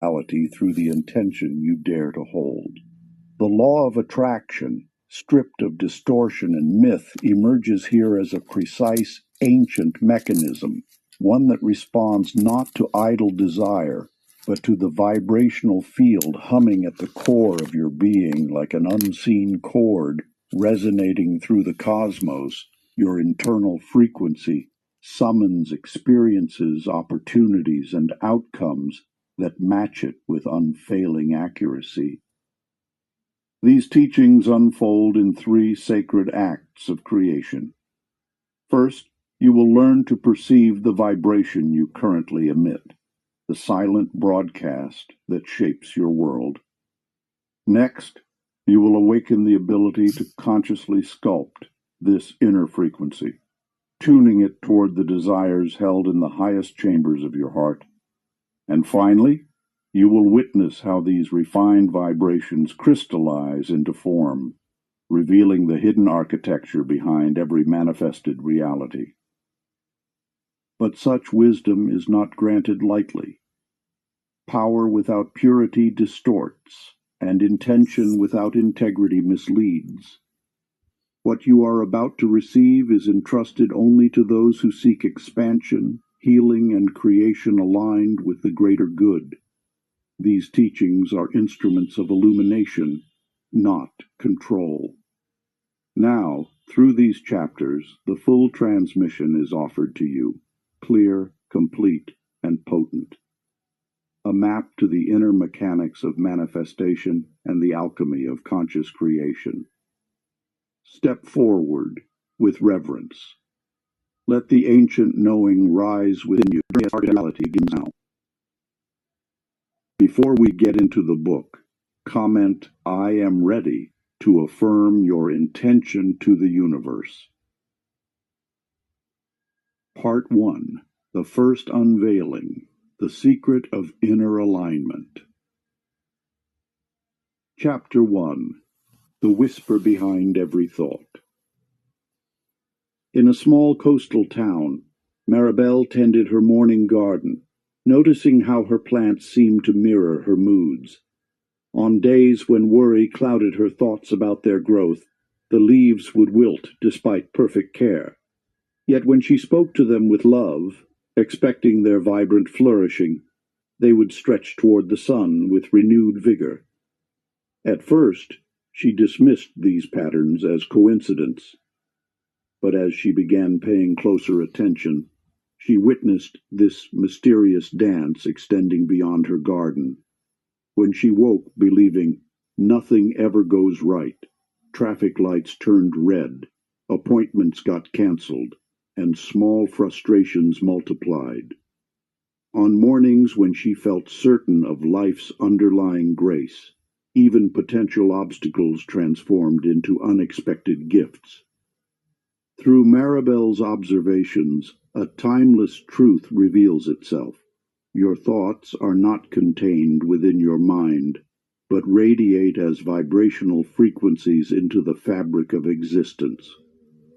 reality through the intention you dare to hold. The law of attraction, stripped of distortion and myth, emerges here as a precise, ancient mechanism, one that responds not to idle desire, but to the vibrational field humming at the core of your being like an unseen chord resonating through the cosmos. Your internal frequency summons experiences, opportunities, and outcomes that match it with unfailing accuracy. These teachings unfold in three sacred acts of creation. First, you will learn to perceive the vibration you currently emit, the silent broadcast that shapes your world. Next, you will awaken the ability to consciously sculpt this inner frequency, tuning it toward the desires held in the highest chambers of your heart. And finally, you will witness how these refined vibrations crystallize into form, revealing the hidden architecture behind every manifested reality. But such wisdom is not granted lightly. Power without purity distorts, and intention without integrity misleads. What you are about to receive is entrusted only to those who seek expansion, healing, and creation aligned with the greater good. These teachings are instruments of illumination, not control. Now, through these chapters, the full transmission is offered to you, clear, complete, and potent. A map to the inner mechanics of manifestation and the alchemy of conscious creation. Step forward with reverence. Let the ancient knowing rise within you. Reality begins now. Before we get into the book, comment "I am ready" to affirm your intention to the universe. Part 1. The First Unveiling. The Secret of Inner Alignment. Chapter 1. The Whisper Behind Every Thought. In a small coastal town, Maribel tended her morning garden, noticing how her plants seemed to mirror her moods. On days when worry clouded her thoughts about their growth, the leaves would wilt despite perfect care. Yet when she spoke to them with love, expecting their vibrant flourishing, they would stretch toward the sun with renewed vigor. At first, she dismissed these patterns as coincidence. But as she began paying closer attention, she witnessed this mysterious dance extending beyond her garden. When she woke believing nothing ever goes right, traffic lights turned red, appointments got canceled, and small frustrations multiplied. On mornings when she felt certain of life's underlying grace, even potential obstacles transformed into unexpected gifts. Through Maribel's observations, a timeless truth reveals itself. Your thoughts are not contained within your mind, but radiate as vibrational frequencies into the fabric of existence.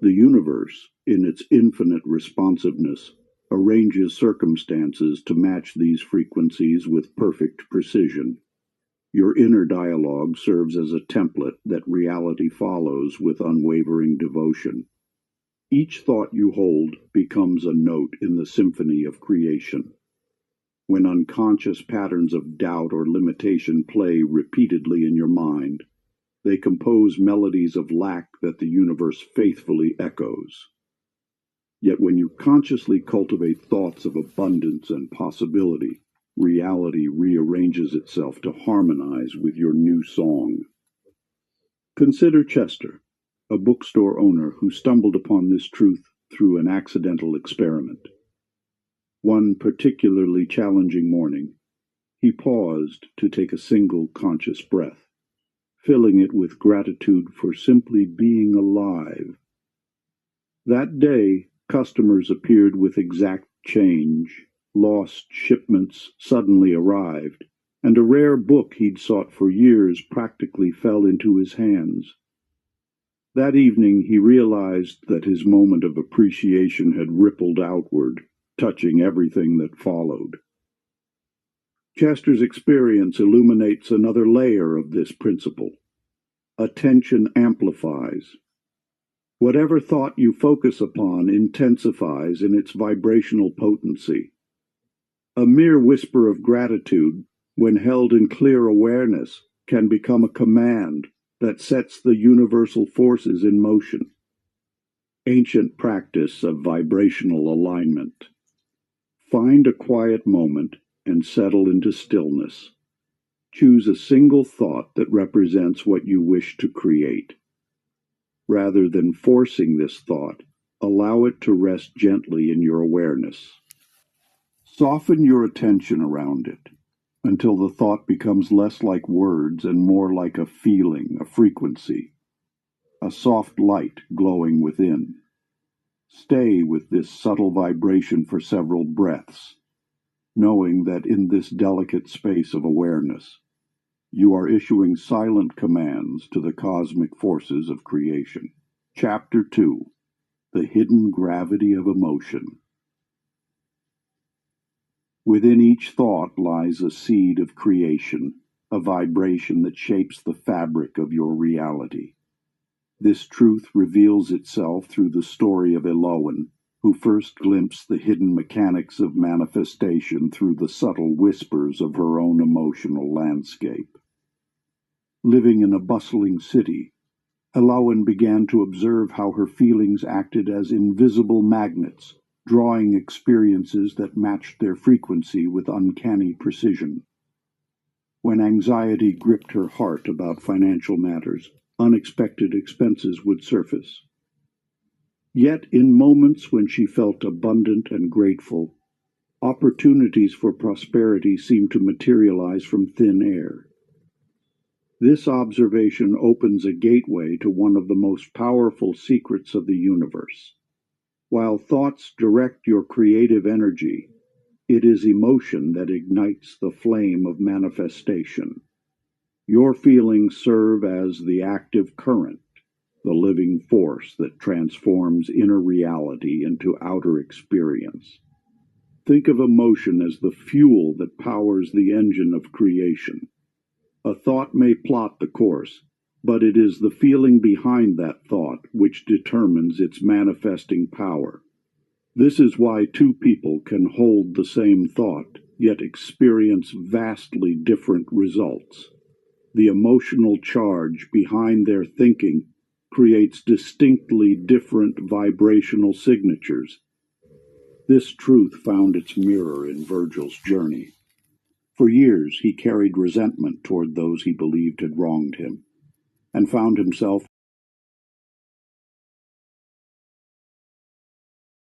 The universe, in its infinite responsiveness, arranges circumstances to match these frequencies with perfect precision. Your inner dialogue serves as a template that reality follows with unwavering devotion. Each thought you hold becomes a note in the symphony of creation. When unconscious patterns of doubt or limitation play repeatedly in your mind, they compose melodies of lack that the universe faithfully echoes. Yet when you consciously cultivate thoughts of abundance and possibility, reality rearranges itself to harmonize with your new song. Consider Chester, a bookstore owner who stumbled upon this truth through an accidental experiment. One particularly challenging morning, he paused to take a single conscious breath, filling it with gratitude for simply being alive. That day, customers appeared with exact change, lost shipments suddenly arrived, and a rare book he'd sought for years practically fell into his hands. That evening he realized that his moment of appreciation had rippled outward, touching everything that followed. Chester's experience illuminates another layer of this principle. Attention amplifies. Whatever thought you focus upon intensifies in its vibrational potency. A mere whisper of gratitude, when held in clear awareness, can become a command that sets the universal forces in motion. Ancient practice of vibrational alignment. Find a quiet moment and settle into stillness. Choose a single thought that represents what you wish to create. Rather than forcing this thought, allow it to rest gently in your awareness. Soften your attention around it until the thought becomes less like words and more like a feeling, a frequency, a soft light glowing within. Stay with this subtle vibration for several breaths, knowing that in this delicate space of awareness, you are issuing silent commands to the cosmic forces of creation. Chapter 2: The Hidden Gravity of Emotion. Within each thought lies a seed of creation, a vibration that shapes the fabric of your reality. This truth reveals itself through the story of Elowen, who first glimpsed the hidden mechanics of manifestation through the subtle whispers of her own emotional landscape. Living in a bustling city, Elowen began to observe how her feelings acted as invisible magnets, drawing experiences that matched their frequency with uncanny precision. When anxiety gripped her heart about financial matters, unexpected expenses would surface. Yet in moments when she felt abundant and grateful, opportunities for prosperity seemed to materialize from thin air. This observation opens a gateway to one of the most powerful secrets of the universe. While thoughts direct your creative energy, it is emotion that ignites the flame of manifestation. Your feelings serve as the active current, the living force that transforms inner reality into outer experience. Think of emotion as the fuel that powers the engine of creation. A thought may plot the course, but it is the feeling behind that thought which determines its manifesting power. This is why two people can hold the same thought, yet experience vastly different results. The emotional charge behind their thinking creates distinctly different vibrational signatures. This truth found its mirror in Virgil's journey. For years he carried resentment toward those he believed had wronged him, and found himself